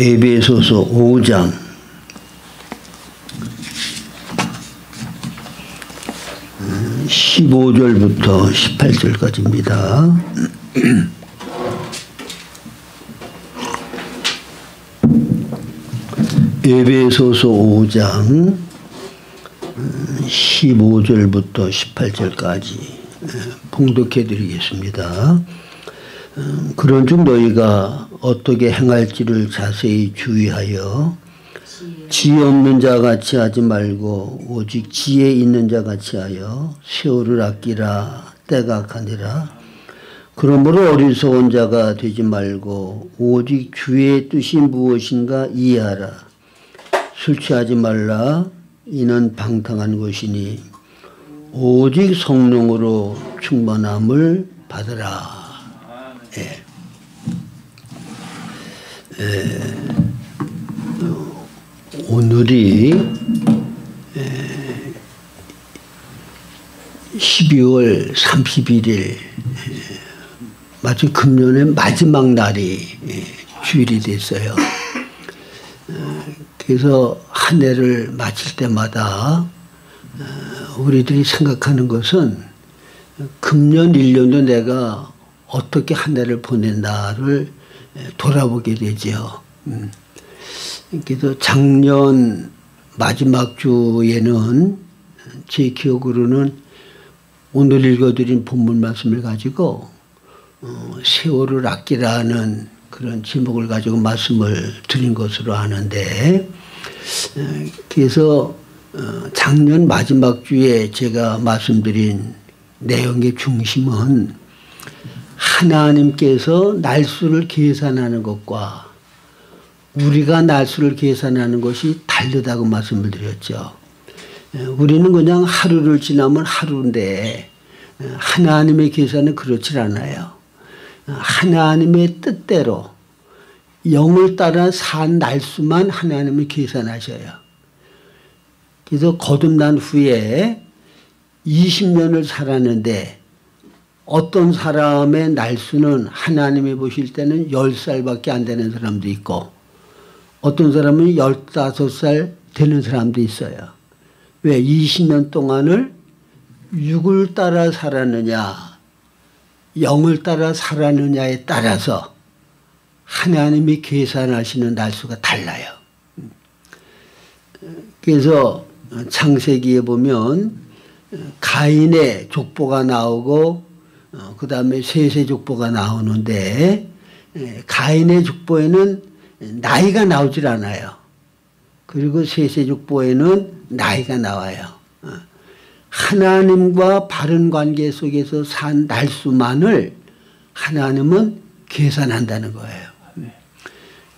에베소서 5장 15절부터 18절까지입니다. 에베소서 5장 15절부터 18절까지 봉독해 드리겠습니다. 그런즉 너희가 어떻게 행할지를 자세히 주의하여 지혜 없는 자 같이 하지 말고 오직 지혜 있는 자 같이 하여 세월을 아끼라. 때가 가니라. 그러므로 어리석은 자가 되지 말고 오직 주의 뜻이 무엇인가 이해하라. 술 취하지 말라. 이는 방탕한 것이니 오직 성령으로 충만함을 받으라. 오늘이 12월 31일 마치 금년의 마지막 날이 주일이 됐어요. 그래서 한 해를 마칠 때마다 우리들이 생각하는 것은 금년 1년도 내가 어떻게 한 해를 보낸다를 돌아보게 되죠. 그래서 작년 마지막 주에는 제 기억으로는 오늘 읽어드린 본문 말씀을 가지고 세월을 아끼라는 그런 제목을 가지고 말씀을 드린 것으로 아는데, 그래서 작년 마지막 주에 제가 말씀드린 내용의 중심은 하나님께서 날수를 계산하는 것과 우리가 날수를 계산하는 것이 다르다고 말씀을 드렸죠. 우리는 그냥 하루를 지나면 하루인데 하나님의 계산은 그렇지 않아요. 하나님의 뜻대로 영을 따라 산 날수만 하나님이 계산하셔요. 그래서 거듭난 후에 20년을 살았는데 어떤 사람의 날수는 하나님이 보실 때는 10살밖에 안 되는 사람도 있고 어떤 사람은 15살 되는 사람도 있어요. 왜? 20년 동안을 육을 따라 살았느냐 영을 따라 살았느냐에 따라서 하나님이 계산하시는 날수가 달라요. 그래서 창세기에 보면 가인의 족보가 나오고 그 다음에 셋의 족보가 나오는데 가인의 족보에는 나이가 나오질 않아요. 그리고 셋의 족보에는 나이가 나와요. 하나님과 바른 관계 속에서 산 날수만을 하나님은 계산한다는 거예요.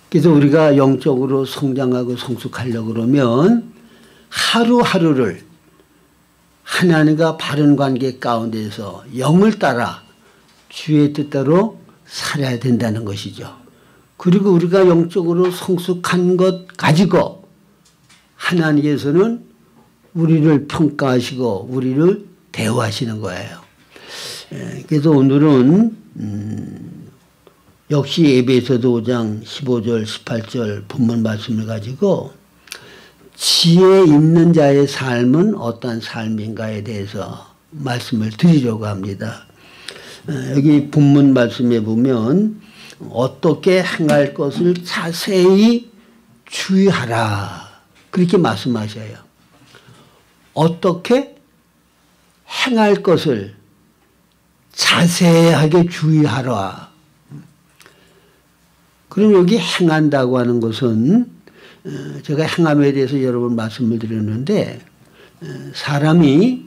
그래서 우리가 영적으로 성장하고 성숙하려고 그러면 하루하루를 하나님과 바른 관계 가운데서 영을 따라 주의 뜻대로 살아야 된다는 것이죠. 그리고 우리가 영적으로 성숙한 것 가지고 하나님께서는 우리를 평가하시고 우리를 대우하시는 거예요. 그래서 오늘은 역시 에베소서 5장 15절 18절 본문 말씀을 가지고 지혜 있는 자의 삶은 어떠한 삶인가에 대해서 말씀을 드리려고 합니다. 여기 본문 말씀에 보면 어떻게 행할 것을 자세히 주의하라 그렇게 말씀하셔요. 어떻게 행할 것을 자세하게 주의하라. 그럼 여기 행한다고 하는 것은 제가 행함에 대해서 여러 번 말씀을 드렸는데 사람이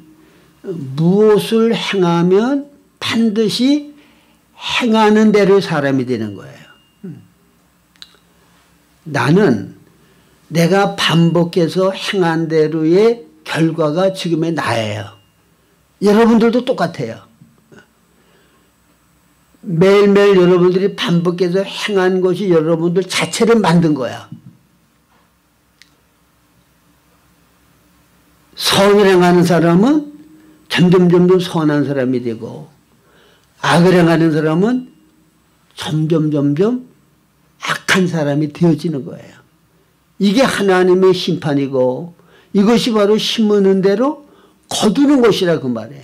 무엇을 행하면 반드시 행하는 대로 사람이 되는 거예요. 나는 내가 반복해서 행한 대로의 결과가 지금의 나예요. 여러분들도 똑같아요. 매일매일 여러분들이 반복해서 행한 것이 여러분들 자체를 만든 거야. 선을 행하는 사람은 점점 선한 사람이 되고 악을 행하는 사람은 점점 악한 사람이 되어지는 거예요. 이게 하나님의 심판이고 이것이 바로 심으는 대로 거두는 것이라 그 말이에요.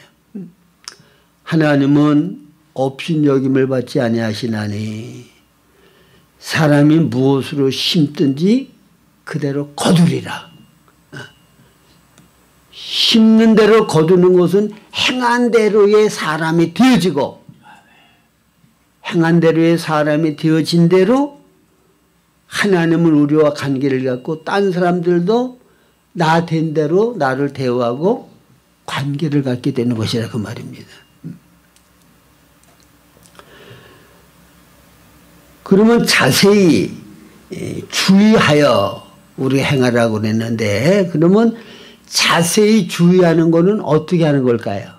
하나님은 업신여김을 받지 아니하시나니 사람이 무엇으로 심든지 그대로 거두리라. 심는 대로 거두는 것은 행한 대로의 사람이 되어지고 행한 대로의 사람이 되어진 대로 하나님은 우리와 관계를 갖고 딴 사람들도 나 된 대로 나를 대우하고 관계를 갖게 되는 것이라 그 말입니다. 그러면 자세히 주의하여 우리 행하라고 그랬는데 그러면 자세히 주의하는 거는 어떻게 하는 걸까요?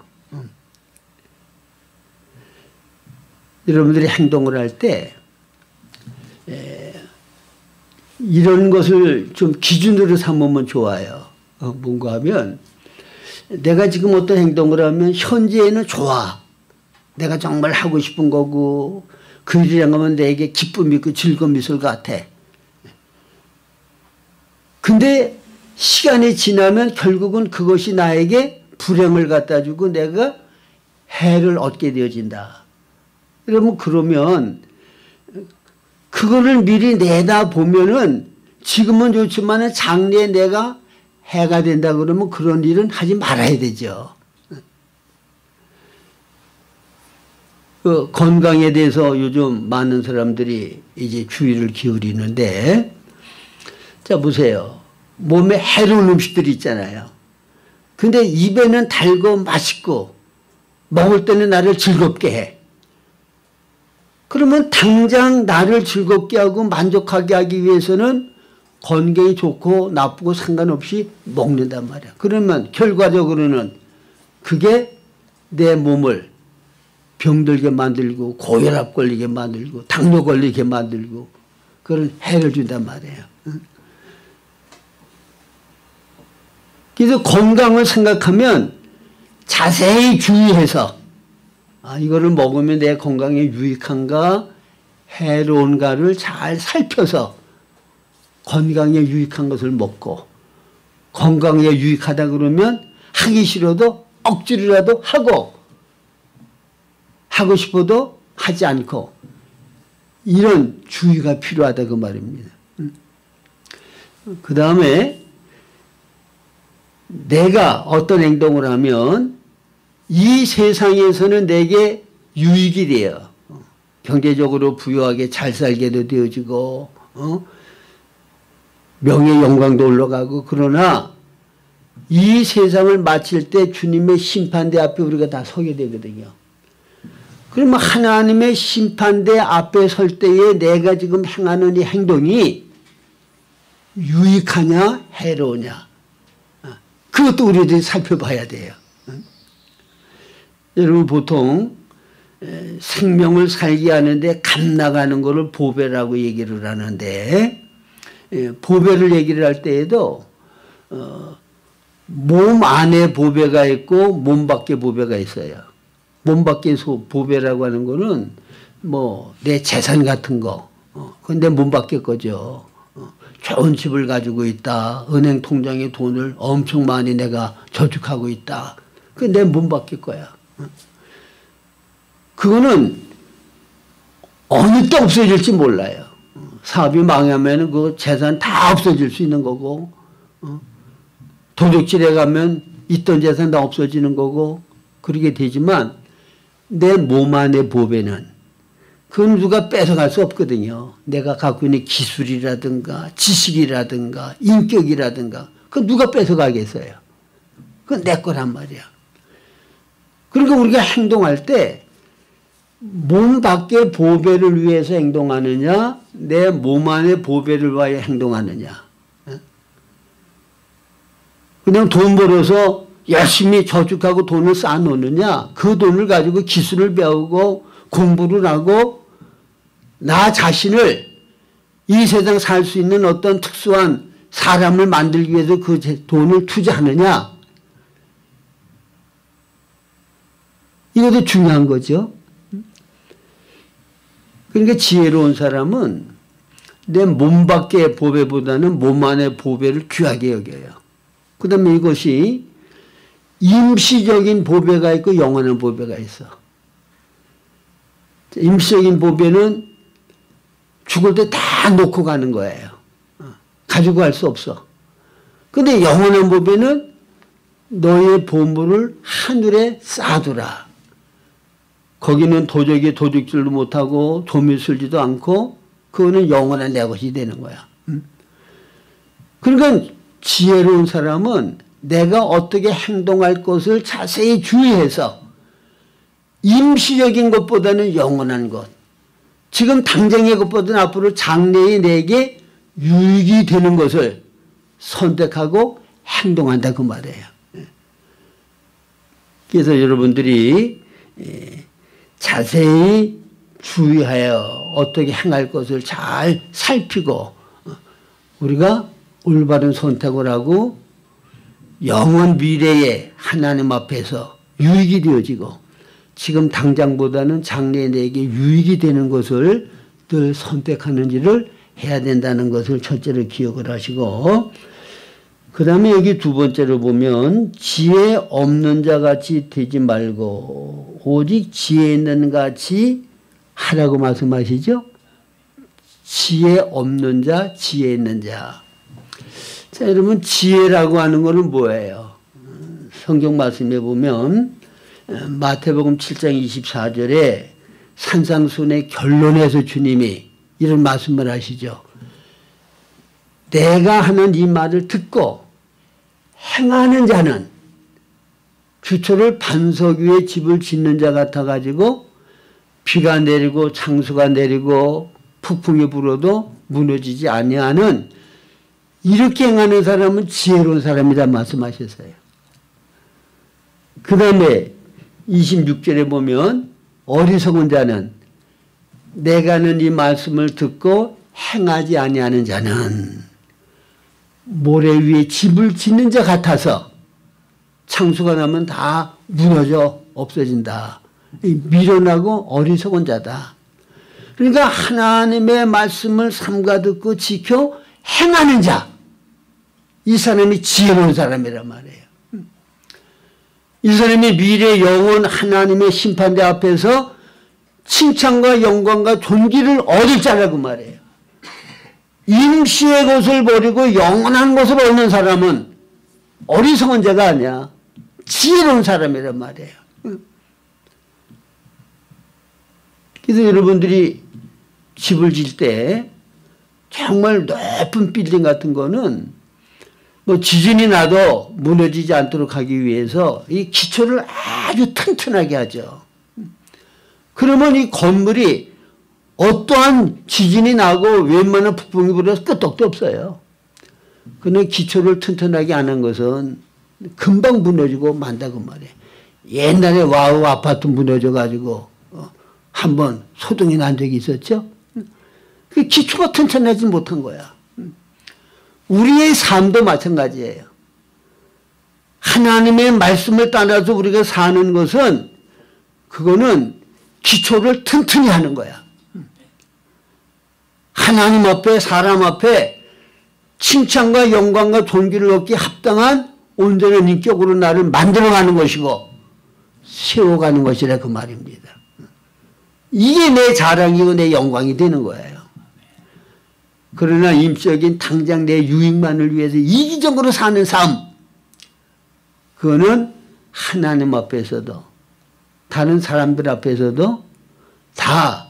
여러분들이 행동을 할 때 이런 것을 좀 기준으로 삼으면 좋아요. 뭔가 하면 내가 지금 어떤 행동을 하면 현재에는 좋아. 내가 정말 하고 싶은 거고 그 일이란 하면 내게 기쁨이 있고 즐거운 미술 같아. 근데 시간이 지나면 결국은 그것이 나에게 불행을 갖다 주고 내가 해를 얻게 되어진다. 그러면 그거를 미리 내다보면은 지금은 좋지만 장래에 내가 해가 된다 그러면 그런 일은 하지 말아야 되죠. 그 건강에 대해서 요즘 많은 사람들이 이제 주의를 기울이는데 자 보세요. 몸에 해로운 음식들이 있잖아요. 근데 입에는 달고 맛있고 먹을 때는 나를 즐겁게 해. 그러면 당장 나를 즐겁게 하고 만족하게 하기 위해서는 건강이 좋고 나쁘고 상관없이 먹는단 말이야. 그러면 결과적으로는 그게 내 몸을 병들게 만들고 고혈압 걸리게 만들고 당뇨 걸리게 만들고 그런 해를 준단 말이에요. 그래서 건강을 생각하면 자세히 주의해서 이거를 먹으면 내 건강에 유익한가 해로운가를 잘 살펴서 건강에 유익한 것을 먹고 건강에 유익하다 그러면 하기 싫어도 억지로라도 하고 싶어도 하지 않고 이런 주의가 필요하다 그 말입니다. 그 다음에 내가 어떤 행동을 하면 이 세상에서는 내게 유익이 돼요. 경제적으로 부유하게 잘 살게도 되어지고 명예 영광도 올라가고 그러나 이 세상을 마칠 때 주님의 심판대 앞에 우리가 다 서게 되거든요. 그러면 하나님의 심판대 앞에 설 때에 내가 지금 행하는 이 행동이 유익하냐 해로우냐 그것도 우리들이 살펴봐야 돼요. 여러분 보통 생명을 살게 하는데 값 나가는 것을 보배라고 얘기를 하는데 보배를 얘기를 할 때에도 몸 안에 보배가 있고 몸 밖에 보배가 있어요. 몸 밖에 보배라고 하는 거는 뭐 내 재산 같은 거 그건 내 몸 밖에 거죠. 좋은 집을 가지고 있다. 은행 통장에 돈을 엄청 많이 내가 저축하고 있다. 그게 내 몸 밖에 거야. 그거는 어느 때 없어질지 몰라요. 사업이 망하면 그 재산 다 없어질 수 있는 거고 도둑질해 가면 있던 재산 다 없어지는 거고 그러게 되지만 내 몸 안의 보배는 그건 누가 뺏어갈 수 없거든요. 내가 갖고 있는 기술이라든가 지식이라든가 인격이라든가 그건 누가 뺏어가겠어요. 그건 내 거란 말이야. 그러니까 우리가 행동할 때 몸 밖의 보배를 위해서 행동하느냐 내 몸 안의 보배를 위하여 행동하느냐. 그냥 돈 벌어서 열심히 저축하고 돈을 쌓아놓느냐 그 돈을 가지고 기술을 배우고 공부를 하고 나 자신을 이 세상 살 수 있는 어떤 특수한 사람을 만들기 위해서 그 돈을 투자하느냐 이것도 중요한 거죠. 그러니까 지혜로운 사람은 내 몸 밖의 보배보다는 몸 안의 보배를 귀하게 여겨요. 그 다음에 이것이 임시적인 보배가 있고 영원한 보배가 있어. 임시적인 보배는 죽을 때 다 놓고 가는 거예요. 가지고 갈 수 없어. 근데 영원한 보배는 너의 보물을 하늘에 쌓아두라. 거기는 도적이 도둑질도 못하고 도미 쓸지도 않고 그거는 영원한 내 것이 되는 거야. 그러니까 지혜로운 사람은 내가 어떻게 행동할 것을 자세히 주의해서 임시적인 것보다는 영원한 것, 지금 당장의 것보다는 앞으로 장래에 내게 유익이 되는 것을 선택하고 행동한다 그 말이에요. 그래서 여러분들이 자세히 주의하여 어떻게 행할 것을 잘 살피고 우리가 올바른 선택을 하고 영원 미래에 하나님 앞에서 유익이 되어지고 지금 당장보다는 장래에 내게 유익이 되는 것을 늘 선택하는지를 해야 된다는 것을 첫째로 기억을 하시고, 그 다음에 여기 두 번째로 보면 지혜 없는 자 같이 되지 말고 오직 지혜 있는 같이 하라고 말씀하시죠. 지혜 없는 자, 지혜 있는 자. 자, 여러분 지혜라고 하는 것은 뭐예요? 성경 말씀에 보면 마태복음 7장 24절에 산상순의 결론에서 주님이 이런 말씀을 하시죠. 내가 하는 이 말을 듣고 행하는 자는 주초를 반석 위에 집을 짓는 자 같아가지고 비가 내리고 창수가 내리고 폭풍이 불어도 무너지지 아니하는 이렇게 행하는 사람은 지혜로운 사람이다 말씀하셨어요. 그 다음에 26절에 보면 어리석은 자는 내가 하는 이 말씀을 듣고 행하지 아니하는 자는 모래 위에 집을 짓는 자 같아서 창수가 나면 다 무너져 없어진다. 미련하고 어리석은 자다. 그러니까 하나님의 말씀을 삼가 듣고 지켜 행하는 자, 이 사람이 지혜로운 사람이란 말이에요. 이 사람이 미래 영원 하나님의 심판대 앞에서 칭찬과 영광과 존귀를 얻을 자라고 말해요. 임시의 것을 버리고 영원한 것을 얻는 사람은 어리석은 자가 아니야. 지혜로운 사람이란 말이에요. 그래서 여러분들이 집을 질 때 정말 높은 빌딩 같은 거는 뭐 지진이 나도 무너지지 않도록 하기 위해서 이 기초를 아주 튼튼하게 하죠. 그러면 이 건물이 어떠한 지진이 나고 웬만한 북풍이 불어서 끄떡도 없어요. 그런데 기초를 튼튼하게 안 한 것은 금방 무너지고 만다고 말이에요. 옛날에 와우 아파트 무너져가지고 한번 소동이 난 적이 있었죠. 그 기초가 튼튼하지 못한 거야. 우리의 삶도 마찬가지예요. 하나님의 말씀을 따라서 우리가 사는 것은 그거는 기초를 튼튼히 하는 거야. 하나님 앞에 사람 앞에 칭찬과 영광과 존귀를 얻기 합당한 온전한 인격으로 나를 만들어가는 것이고 세워가는 것이라 그 말입니다. 이게 내 자랑이고 내 영광이 되는 거예요. 그러나 임시적인 당장 내 유익만을 위해서 이기적으로 사는 삶, 그거는 하나님 앞에서도 다른 사람들 앞에서도 다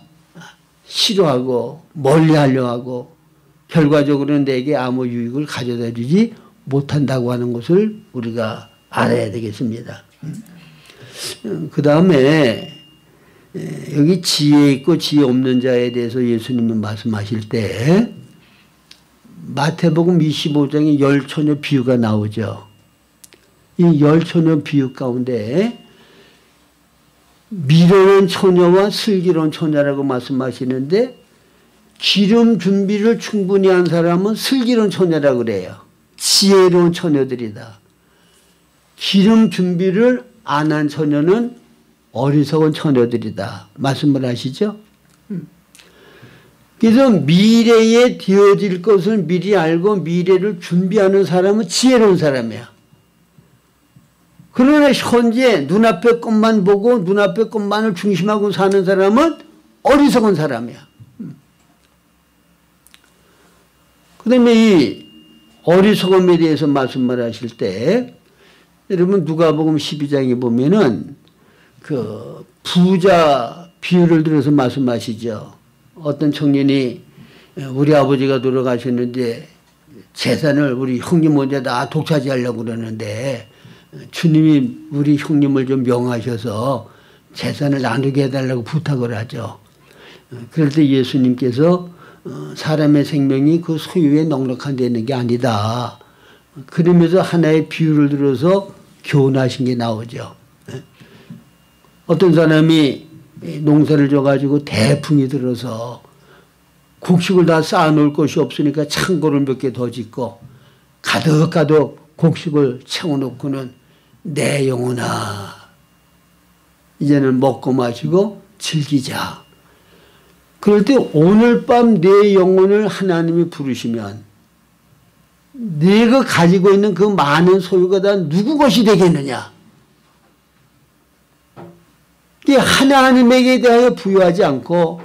싫어하고 멀리하려 하고 결과적으로는 내게 아무 유익을 가져다 주지 못한다고 하는 것을 우리가 알아야 되겠습니다. 그 다음에 여기 지혜 있고 지혜 없는 자에 대해서 예수님이 말씀하실 때 마태복음 25장에 열처녀 비유가 나오죠. 이 열처녀 비유 가운데 미련한 처녀와 슬기로운 처녀라고 말씀하시는데 기름 준비를 충분히 한 사람은 슬기로운 처녀라고 그래요. 지혜로운 처녀들이다. 기름 준비를 안 한 처녀는 어리석은 처녀들이다. 말씀을 하시죠. 그래서 미래에 되어질 것을 미리 알고 미래를 준비하는 사람은 지혜로운 사람이야. 그러나 현재 눈앞의 것만 보고 눈앞의 것만을 중심하고 사는 사람은 어리석은 사람이야. 그 다음에 이 어리석음에 대해서 말씀을 하실 때 여러분 누가복음 12장에 보면은 그 부자 비유를 들어서 말씀하시죠. 어떤 청년이 우리 아버지가 돌아가셨는데 재산을 우리 형님 먼저 다 독차지하려고 그러는데 주님이 우리 형님을 좀 명하셔서 재산을 나누게 해달라고 부탁을 하죠. 그럴 때 예수님께서 사람의 생명이 그 소유에 넉넉한 데 있는 게 아니다. 그러면서 하나의 비유를 들어서 교훈하신 게 나오죠. 어떤 사람이 농사를 져가지고 대풍이 들어서 곡식을 다 쌓아놓을 것이 없으니까 창고를 몇 개 더 짓고 가득가득 곡식을 채워놓고는 내 영혼아 이제는 먹고 마시고 즐기자. 그럴 때 오늘 밤 내 영혼을 하나님이 부르시면 네가 가지고 있는 그 많은 소유가 다 누구 것이 되겠느냐. 하나님에게 대하여 부여하지 않고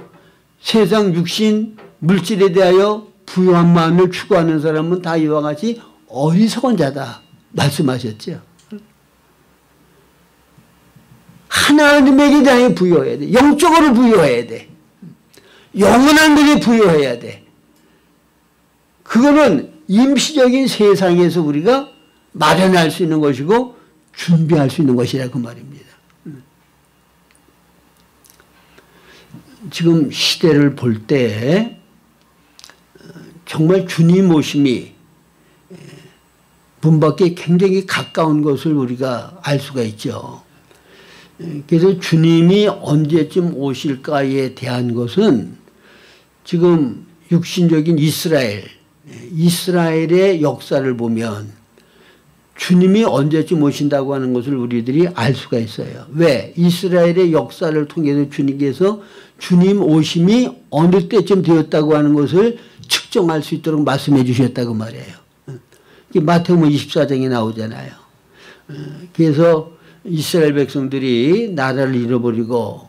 세상 육신 물질에 대하여 부유한 마음을 추구하는 사람은 다 이와 같이 어리석은 자다 말씀하셨죠. 하나님에게 대하여 부여해야 돼. 영적으로 부여해야 돼. 영원한 것에 부여해야 돼. 그거는 임시적인 세상에서 우리가 마련할 수 있는 것이고 준비할 수 있는 것이라 그 말입니다. 지금 시대를 볼 때 정말 주님 오심이 문 밖에 굉장히 가까운 것을 우리가 알 수가 있죠. 그래서 주님이 언제쯤 오실까에 대한 것은 지금 육신적인 이스라엘의 역사를 보면 주님이 언제쯤 오신다고 하는 것을 우리들이 알 수가 있어요. 왜? 이스라엘의 역사를 통해서 주님께서 주님 오심이 어느 때쯤 되었다고 하는 것을 측정할 수 있도록 말씀해 주셨다고 말이에요. 마태복음 24장에 나오잖아요. 그래서 이스라엘 백성들이 나라를 잃어버리고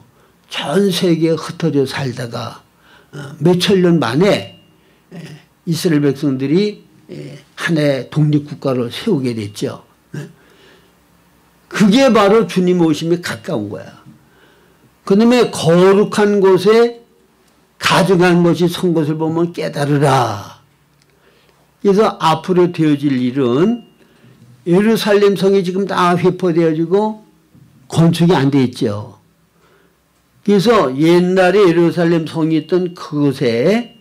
전 세계에 흩어져 살다가 몇천 년 만에 이스라엘 백성들이 하나의 독립국가를 세우게 됐죠. 그게 바로 주님 오심이 가까운 거야. 그 다음에 거룩한 곳에 가증한 것이 선 것을 보면 깨달으라. 그래서 앞으로 되어질 일은 예루살렘 성이 지금 다 회포되어지고 건축이 안 돼 있죠. 그래서 옛날에 예루살렘 성이 있던 그곳에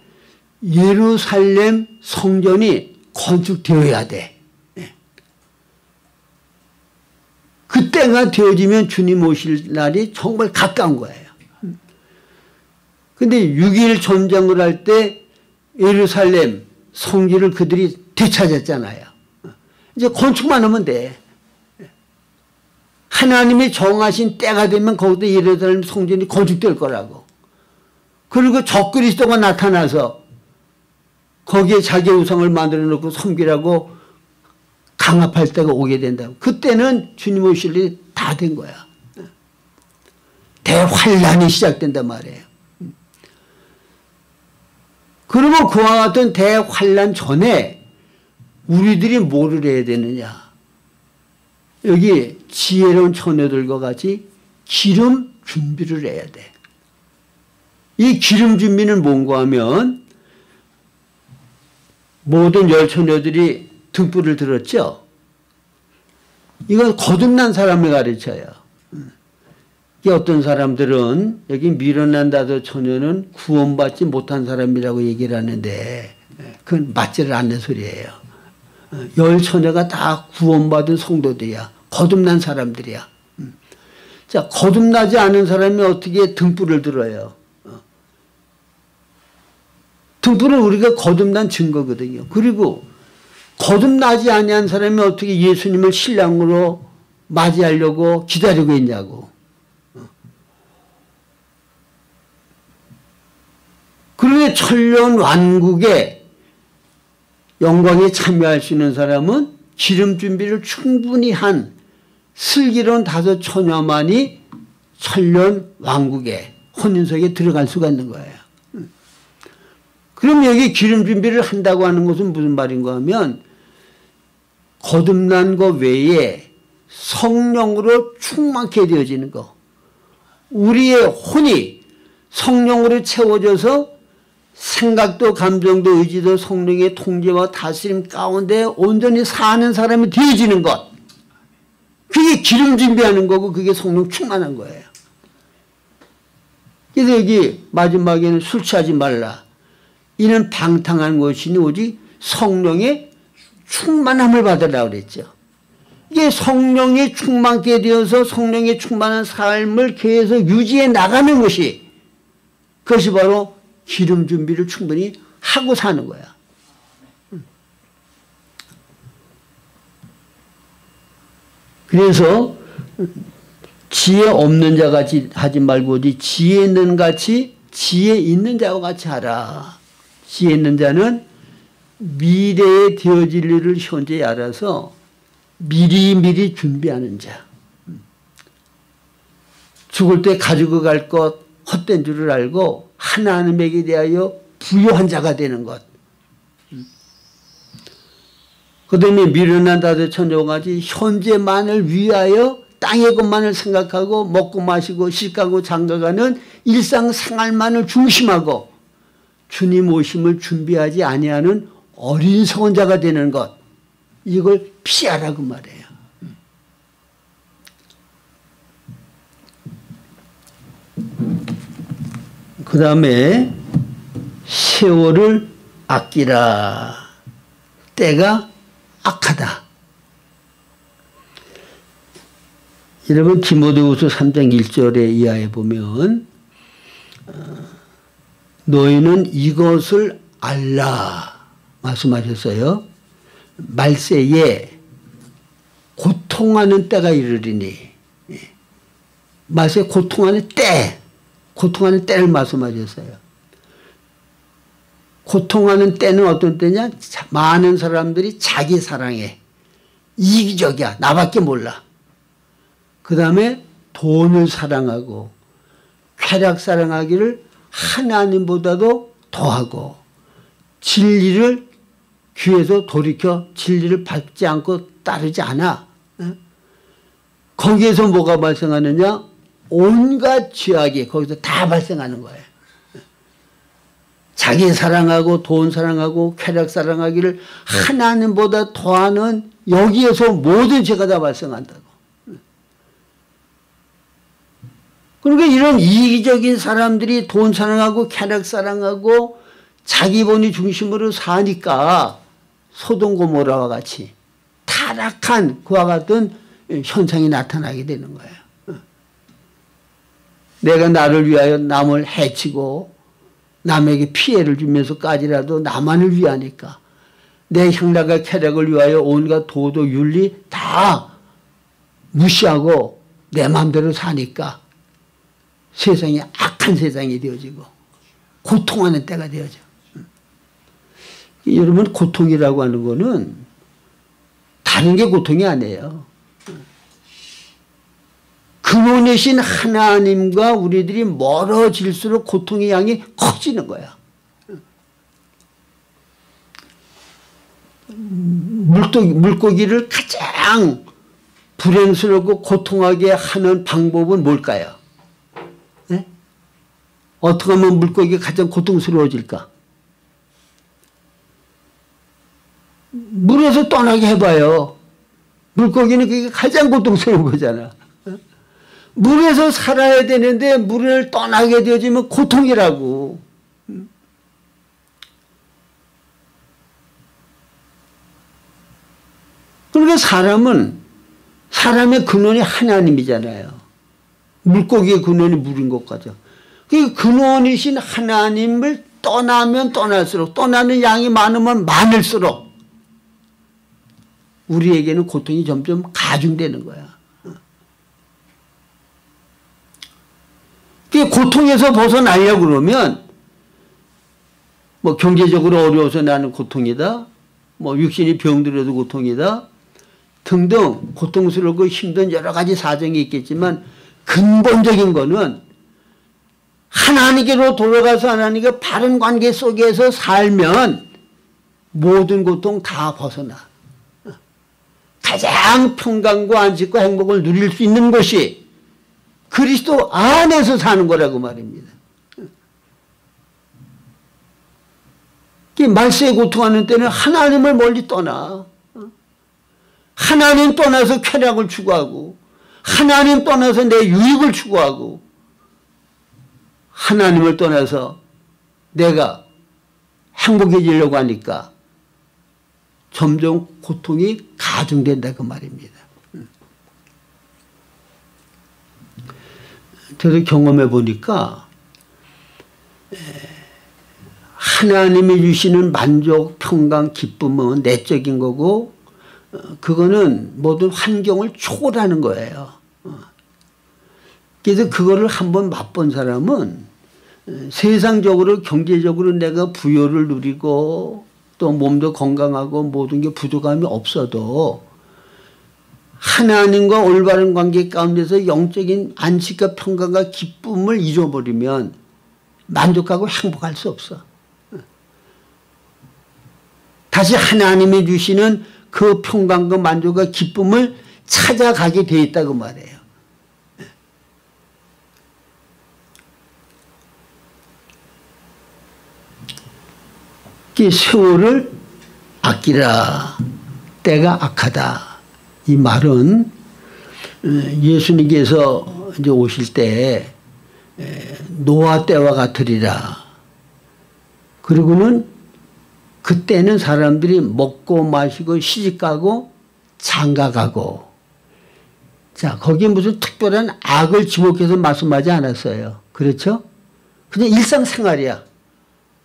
예루살렘 성전이 건축되어야 돼. 그때가 되어지면 주님 오실 날이 정말 가까운 거예요. 근데 6.1 전쟁을 할 때 예루살렘 성전을 그들이 되찾았잖아요. 이제 건축만 하면 돼. 하나님이 정하신 때가 되면 거기도 예루살렘 성전이 건축될 거라고. 그리고 적그리스도가 나타나서 거기에 자기 우상을 만들어 놓고 섬기라고 강압할 때가 오게 된다고. 그때는 주님 오실 일이 다 된 거야. 대환란이 시작된단 말이에요. 그러면 그와 같은 대환란 전에 우리들이 뭐를 해야 되느냐. 여기 지혜로운 처녀들과 같이 기름 준비를 해야 돼. 이 기름 준비는 뭔가 하면 모든 열 처녀들이 등불을 들었죠. 이건 거듭난 사람을 가르쳐요. 어떤 사람들은 여기 밀어난다도 처녀는 구원받지 못한 사람이라고 얘기를 하는데 그건 맞지를 않는 소리예요. 열 처녀가 다 구원받은 성도들이야. 거듭난 사람들이야. 자, 거듭나지 않은 사람이 어떻게 등불을 들어요? 등불은 우리가 거듭난 증거거든요. 그리고 거듭나지 아니한 사람이 어떻게 예수님을 신랑으로 맞이하려고 기다리고 있냐고. 그런데 천년 왕국의 영광에 참여할 수 있는 사람은 기름 준비를 충분히 한 슬기로운 5 처녀만이 천년 왕국의 혼인석에 들어갈 수가 있는 거예요. 그럼 여기 기름 준비를 한다고 하는 것은 무슨 말인가 하면 거듭난 것 외에 성령으로 충만케 되어지는 것. 우리의 혼이 성령으로 채워져서 생각도 감정도 의지도 성령의 통제와 다스림 가운데 온전히 사는 사람이 되어지는 것. 그게 기름 준비하는 거고 그게 성령 충만한 거예요. 그래서 여기 마지막에는 술 취하지 말라. 이는 방탕한 것이니 오직 성령의 충만함을 받으라고 그랬죠. 이게 성령이 충만케 되어서 성령의 충만한 삶을 계속 유지해 나가는 것이 그것이 바로 기름 준비를 충분히 하고 사는 거야. 그래서 지혜 없는 자 같이 하지 말고 오직 지혜 있는 같이 지혜 있는 자와 같이 하라. 지혜 있는 자는 미래에 되어질 일을 현재 알아서 미리미리 준비하는 자. 죽을 때 가지고 갈 것 헛된 줄을 알고 하나님에게 대하여 부요한 자가 되는 것. 그 다음에 미련한 5 처녀와 같이 현재만을 위하여 땅의 것만을 생각하고 먹고 마시고 시가고 장가가는 일상생활만을 중심하고 주님 오심을 준비하지 아니하는 어린성한 자가 되는 것. 이걸 피하라고 말해요. 그 다음에 세월을 아끼라. 때가 악하다. 여러분 디모데후서 3장 1절에 이하에 보면 너희는 이것을 알라 말씀하셨어요. 말세에 고통하는 때가 이르리니. 말세에 고통하는 때, 고통하는 때를 말씀하셨어요. 고통하는 때는 어떤 때냐? 많은 사람들이 자기 사랑에 이기적이야. 나밖에 몰라. 그 다음에 돈을 사랑하고 쾌락 사랑하기를 하나님보다도 더하고 진리를 귀에서 돌이켜 진리를 밟지 않고 따르지 않아. 거기에서 뭐가 발생하느냐? 온갖 죄악이 거기서 다 발생하는 거예요. 자기 사랑하고 돈 사랑하고 쾌락 사랑하기를 하나님보다 더하는 여기에서 모든 죄가 다 발생한다고. 그러니까 이런 이기적인 사람들이 돈 사랑하고 쾌락 사랑하고 자기 본의 중심으로 사니까 소돔 고모라와 같이 타락한 그와 같은 현상이 나타나게 되는 거예요. 내가 나를 위하여 남을 해치고 남에게 피해를 주면서까지라도 나만을 위하니까 내 향락과 쾌락을 위하여 온갖 도덕 윤리 다 무시하고 내 마음대로 사니까 세상이 악한 세상이 되어지고 고통하는 때가 되어져. 여러분 고통이라고 하는 거는 다른 게 고통이 아니에요. 근원이신 하나님과 우리들이 멀어질수록 고통의 양이 커지는 거야. 물고기를 가장 불행스럽고 고통하게 하는 방법은 뭘까요? 네? 어떻게 하면 물고기가 가장 고통스러워질까? 물에서 떠나게 해봐요. 물고기는 그게 가장 고통스러운 거잖아. 물에서 살아야 되는데 물을 떠나게 되어지면 고통이라고. 그러니까 사람의 근원이 하나님이잖아요. 물고기의 근원이 물인 것 같죠. 그 근원이신 하나님을 떠나면 떠날수록 떠나는 양이 많으면 많을수록 우리에게는 고통이 점점 가중되는 거야. 그 고통에서 벗어나려고 그러면 뭐 경제적으로 어려워서 나는 고통이다. 뭐 육신이 병들어도 고통이다. 등등 고통스럽고 힘든 여러 가지 사정이 있겠지만 근본적인 거는 하나님께로 돌아가서 하나님과 바른 관계 속에서 살면 모든 고통 다 벗어나. 가장 평강과 안식과 행복을 누릴 수 있는 것이 그리스도 안에서 사는 거라고 말입니다. 말세에 고통하는 때는 하나님을 멀리 떠나. 하나님 떠나서 쾌락을 추구하고 하나님 떠나서 내 유익을 추구하고 하나님을 떠나서 내가 행복해지려고 하니까 점점 고통이 가중된다고 말입니다. 저도 경험해 보니까 하나님이 주시는 만족, 평강, 기쁨은 내적인 거고 그거는 모든 환경을 초월하는 거예요. 그래서 그거를 한번 맛본 사람은 세상적으로 경제적으로 내가 부여를 누리고 또 몸도 건강하고 모든 게 부족함이 없어도 하나님과 올바른 관계 가운데서 영적인 안식과 평강과 기쁨을 잊어버리면 만족하고 행복할 수 없어. 다시 하나님이 주시는 그 평강과 만족과 기쁨을 찾아가게 돼 있다고 말해요. 세월을 아끼라. 때가 악하다. 이 말은 예수님께서 이제 오실 때 노아 때와 같으리라. 그리고는 그때는 사람들이 먹고 마시고 시집가고 장가가고. 자, 거기에 무슨 특별한 악을 지목해서 말씀하지 않았어요. 그렇죠? 그냥 일상생활이야.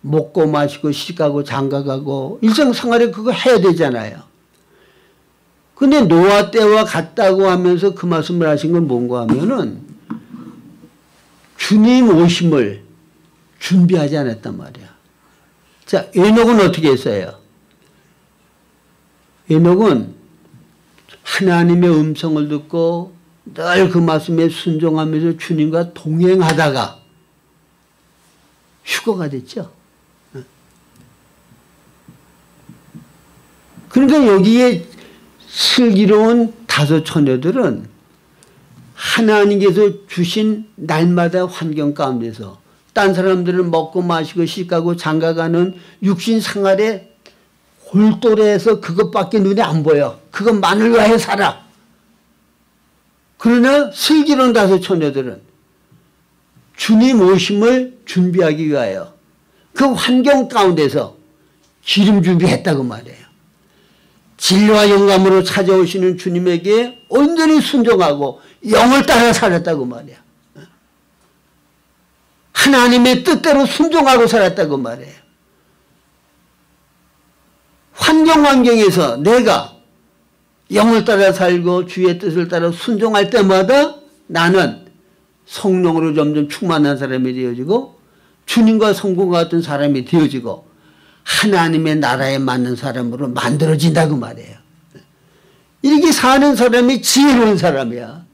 먹고 마시고 시집가고 장가가고 일상생활에 그거 해야 되잖아요. 근데 노아 때와 같다고 하면서 그 말씀을 하신 건 뭔가 하면은 주님 오심을 준비하지 않았단 말이야. 자, 에녹은 어떻게 했어요? 에녹은 하나님의 음성을 듣고 늘 그 말씀에 순종하면서 주님과 동행하다가 휴거가 됐죠. 그러니까 여기에 슬기로운 다섯 처녀들은 하나님께서 주신 날마다 환경 가운데서 딴 사람들은 먹고 마시고 시집가고 장가가는 육신 생활에 골똘해서 그것밖에 눈에 안 보여. 그것만을 위해 살아. 그러나 슬기로운 다섯 처녀들은 주님 오심을 준비하기 위하여 그 환경 가운데서 기름 준비했다고 말해요. 진리와 영감으로 찾아오시는 주님에게 온전히 순종하고 영을 따라 살았다고 말이야. 하나님의 뜻대로 순종하고 살았다고 말해요. 환경에서 내가 영을 따라 살고 주의 뜻을 따라 순종할 때마다 나는 성령으로 점점 충만한 사람이 되어지고 주님과 성공과 같은 사람이 되어지고 하나님의 나라에 맞는 사람으로 만들어진다고 말해요. 이렇게 사는 사람이 지혜로운 사람이야.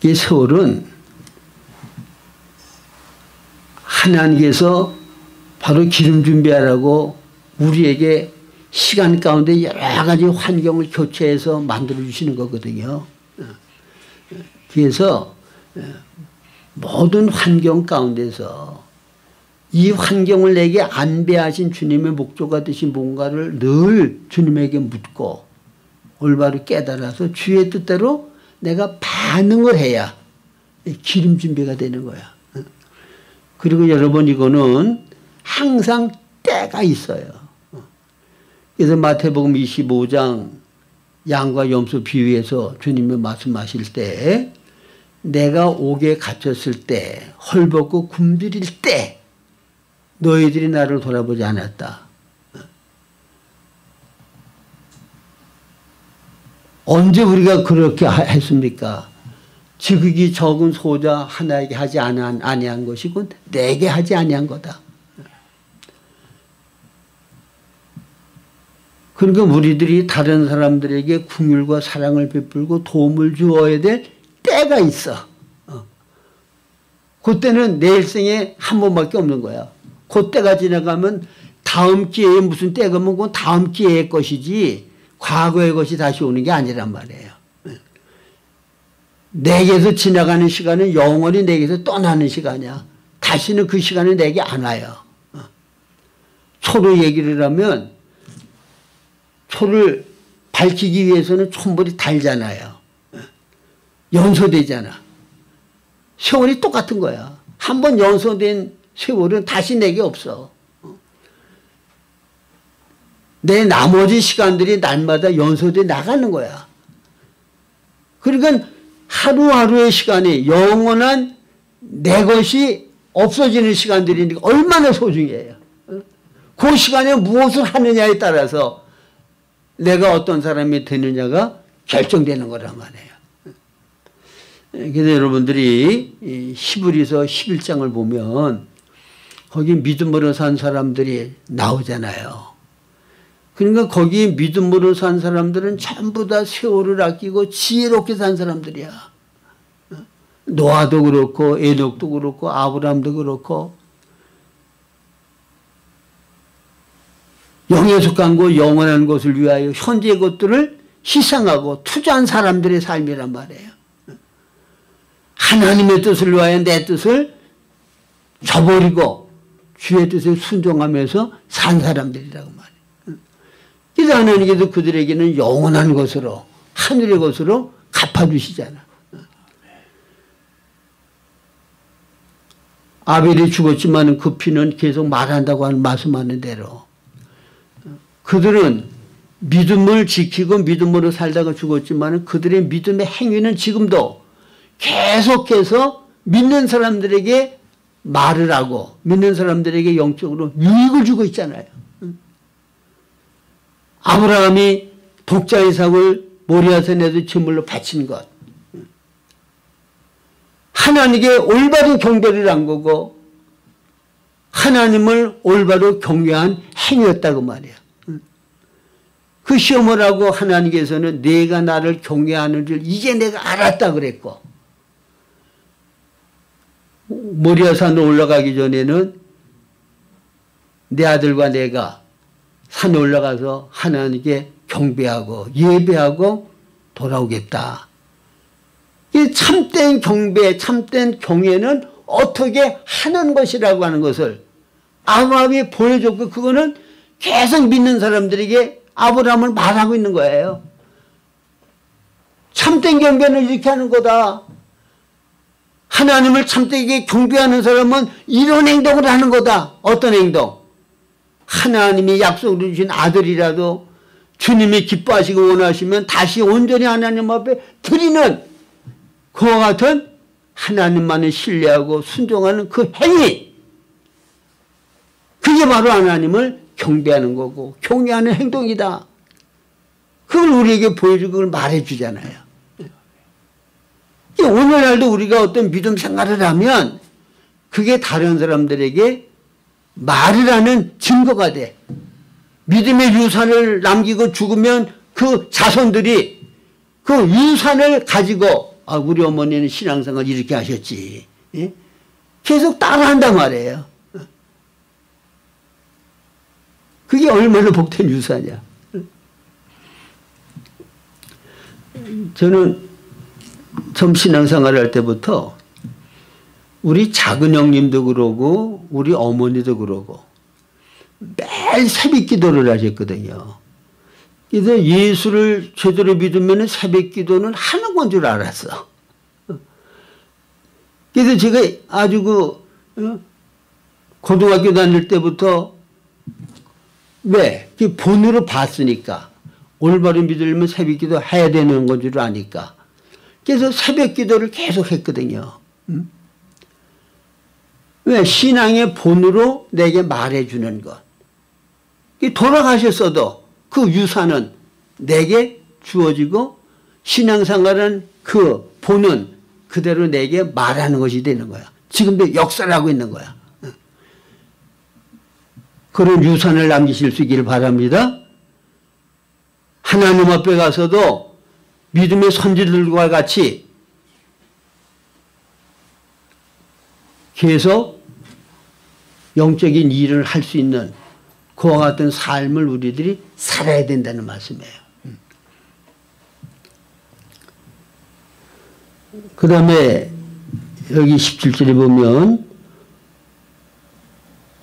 이 세월은 하나님께서 바로 기름 준비하라고 우리에게 시간 가운데 여러 가지 환경을 교체해서 만들어주시는 거거든요. 그래서 모든 환경 가운데서 이 환경을 내게 안배하신 주님의 목조가 되신 뭔가를 늘 주님에게 묻고 올바로 깨달아서 주의 뜻대로 내가 반응을 해야 기름 준비가 되는 거야. 그리고 여러분 이거는 항상 때가 있어요. 그래서 마태복음 25장 양과 염소 비유에서 주님이 말씀하실 때 내가 옥에 갇혔을 때 헐벗고 굶주릴 때 너희들이 나를 돌아보지 않았다. 언제 우리가 그렇게 했습니까? 지극히 적은 소자 하나에게 하지 아니한 것이군 내게 하지 아니한 거다. 그러니까 우리들이 다른 사람들에게 긍휼과 사랑을 베풀고 도움을 주어야 될 때가 있어. 그때는 내 일생에 한 번밖에 없는 거야. 그때가 지나가면 다음 기회에 무슨 때가 오면 그건 다음 기회의 것이지 과거의 것이 다시 오는 게 아니란 말이에요. 내게서 지나가는 시간은 영원히 내게서 떠나는 시간이야. 다시는 그 시간이 내게 안 와요. 초로 얘기를 하면 초를 밝히기 위해서는 촛불이 달잖아요. 연소되잖아. 세월이 똑같은 거야. 한 번 연소된 세월은 다시 내게 없어. 내 나머지 시간들이 날마다 연소돼 나가는 거야. 그러니까 하루하루의 시간이 영원한 내 것이 없어지는 시간들이니까 얼마나 소중해요. 그 시간에 무엇을 하느냐에 따라서 내가 어떤 사람이 되느냐가 결정되는 거란 말이에요. 그래서 여러분들이 히브리서 11장을 보면 거기 믿음으로 산 사람들이 나오잖아요. 그러니까 거기 믿음으로 산 사람들은 전부 다 세월을 아끼고 지혜롭게 산 사람들이야. 노아도 그렇고 에녹도 그렇고 아브라함도 그렇고 영에 속한 것 영원한 것을 위하여 현재의 것들을 희생하고 투자한 사람들의 삶이란 말이에요. 하나님의 뜻을 위하여 내 뜻을 저버리고 주의 뜻에 순종하면서 산 사람들이라고 말이에요. 그래서 하나님께서 그들에게는 영원한 것으로 하늘의 것으로 갚아주시잖아. 아벨이 죽었지만 그 피는 계속 말한다고 하는 말씀하는 대로 그들은 믿음을 지키고 믿음으로 살다가 죽었지만 그들의 믿음의 행위는 지금도 계속해서 믿는 사람들에게 말을 하고 믿는 사람들에게 영적으로 유익을 주고 있잖아요. 아브라함이 독자 이삭을 모리아산에서 제물로 바친 것. 하나님께 올바른 경배를 한 거고 하나님을 올바로 경외한 행위였다고 말이야. 그 시험을 하고 하나님께서는 내가 나를 경외하는 줄 이제 내가 알았다 그랬고 모리아산으로 올라가기 전에는 내 아들과 내가 산에 올라가서 하나님께 경배하고 예배하고 돌아오겠다. 이 참된 경배, 참된 경외는 어떻게 하는 것이라고 하는 것을 아브라함이 보여줬고 그거는 계속 믿는 사람들에게 아브라함을 말하고 있는 거예요. 참된 경배는 이렇게 하는 거다. 하나님을 참되게 경배하는 사람은 이런 행동을 하는 거다. 어떤 행동? 하나님이 약속을 주신 아들이라도 주님이 기뻐하시고 원하시면 다시 온전히 하나님 앞에 드리는 그와 같은 하나님만을 신뢰하고 순종하는 그 행위, 그게 바로 하나님을 경배하는 거고 경외하는 행동이다. 그걸 우리에게 보여주고 그걸 말해주잖아요. 오늘날도 우리가 어떤 믿음 생활을 하면 그게 다른 사람들에게 말을 하는 증거가 돼. 믿음의 유산을 남기고 죽으면 그 자손들이 그 유산을 가지고 우리 어머니는 신앙생활 이렇게 하셨지. 예? 계속 따라한단 말이에요. 그게 얼마나 복된 유산이야. 저는 처음 신앙생활을 할 때부터 우리 작은 형님도 그러고 우리 어머니도 그러고 매일 새벽 기도를 하셨거든요. 그래서 예수를 제대로 믿으면 새벽 기도는 하는 건 줄 알았어. 그래서 제가 아주 고등학교 다닐 때부터 왜? 본으로 봤으니까 올바른 믿으려면 새벽 기도 해야 되는 건 줄 아니까. 그래서 새벽 기도를 계속 했거든요. 왜? 신앙의 본으로 내게 말해주는 것. 돌아가셨어도 그 유산은 내게 주어지고 신앙생활은 그 본은 그대로 내게 말하는 것이 되는 거야. 지금도 역사를 하고 있는 거야. 그런 유산을 남기실 수 있기를 바랍니다. 하나님 앞에 가서도 믿음의 선지들과 같이 계속 영적인 일을 할 수 있는 그와 같은 삶을 우리들이 살아야 된다는 말씀이에요. 그 다음에 여기 17절에 보면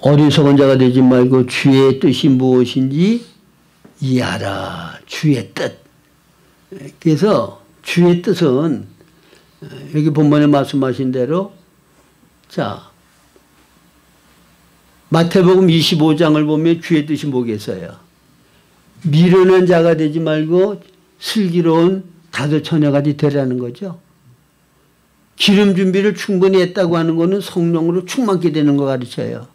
어리석은 자가 되지 말고 주의 뜻이 무엇인지 이해하라. 주의 뜻. 그래서 주의 뜻은 여기 본문에 말씀하신 대로 자 마태복음 25장을 보면 주의 뜻이 뭐겠어요? 미련한 자가 되지 말고 슬기로운 다도 처녀가 되라는 거죠. 기름 준비를 충분히 했다고 하는 것은 성령으로 충만케 되는 거 가르쳐요.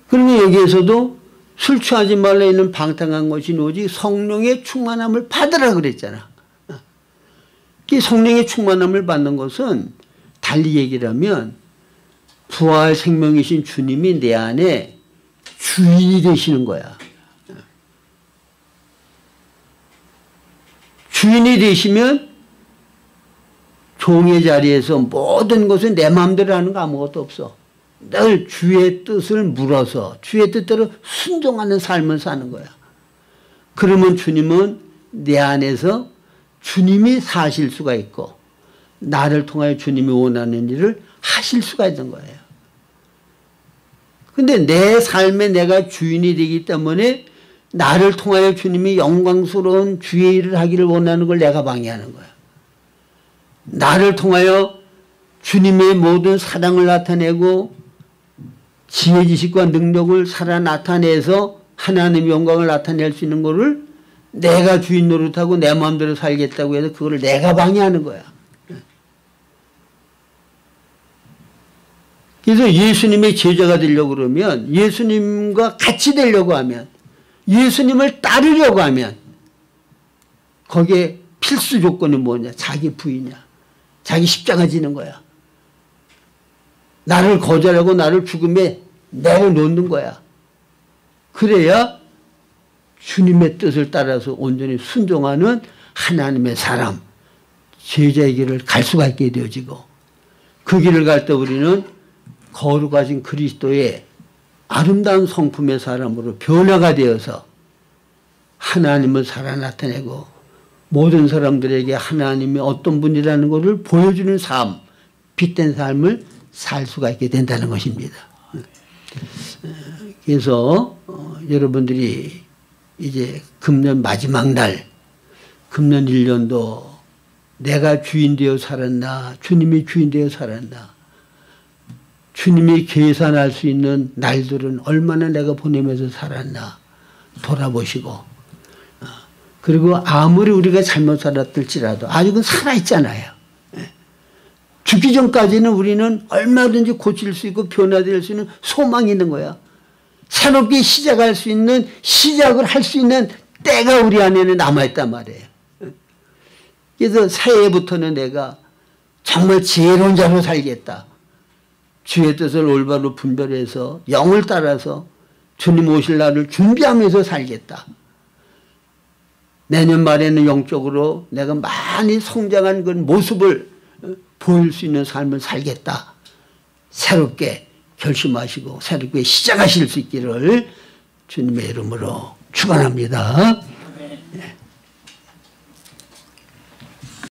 그러면 여기에서도 술 취하지 말라 있는 방탕한 것이 오직 성령의 충만함을 받으라 그랬잖아. 이 성령의 충만함을 받는 것은 달리 얘기를 하면 부활 생명이신 주님이 내 안에 주인이 되시는 거야. 주인이 되시면 종의 자리에서 모든 것은 내 마음대로 하는 거 아무것도 없어. 늘 주의 뜻을 물어서 주의 뜻대로 순종하는 삶을 사는 거야. 그러면 주님은 내 안에서 주님이 사실 수가 있고 나를 통하여 주님이 원하는 일을 하실 수가 있는 거예요. 근데 내 삶에 내가 주인이 되기 때문에 나를 통하여 주님이 영광스러운 주의 일을 하기를 원하는 걸 내가 방해하는 거야. 나를 통하여 주님의 모든 사랑을 나타내고 지혜 지식과 능력을 살아 나타내서 하나님의 영광을 나타낼 수 있는 거를 내가 주인 노릇하고 내 마음대로 살겠다고 해서 그걸 내가 방해하는 거야. 그래서 예수님의 제자가 되려고 그러면 예수님과 같이 되려고 하면 예수님을 따르려고 하면 거기에 필수 조건이 뭐냐? 자기 부인이야. 자기 십자가 지는 거야. 나를 거절하고 나를 죽음에 내어놓는 거야. 그래야 주님의 뜻을 따라서 온전히 순종하는 하나님의 사람, 제자의 길을 갈 수가 있게 되어지고 그 길을 갈 때 우리는 거룩하신 그리스도의 아름다운 성품의 사람으로 변화가 되어서 하나님을 살아 나타내고 모든 사람들에게 하나님이 어떤 분이라는 것을 보여주는 삶, 빛된 삶을 살 수가 있게 된다는 것입니다. 그래서 여러분들이 이제 금년 마지막 날, 금년 1년도 내가 주인 되어 살았나, 주님이 주인 되어 살았나, 주님이 계산할 수 있는 날들은 얼마나 내가 보내면서 살았나 돌아보시고, 그리고 아무리 우리가 잘못 살았을지라도 아직은 살아있잖아요. 죽기 전까지는 우리는 얼마든지 고칠 수 있고 변화될 수 있는 소망이 있는 거야. 새롭게 시작할 수 있는, 시작을 할 수 있는 때가 우리 안에는 남아있단 말이에요. 그래서 새해부터는 내가 정말 지혜로운 자로 살겠다. 주의 뜻을 올바로 분별해서 영을 따라서 주님 오실 날을 준비하면서 살겠다. 내년 말에는 영적으로 내가 많이 성장한 그 모습을 보일 수 있는 삶을 살겠다. 새롭게 결심하시고 새롭게 시작하실 수 있기를 주님의 이름으로 축원합니다.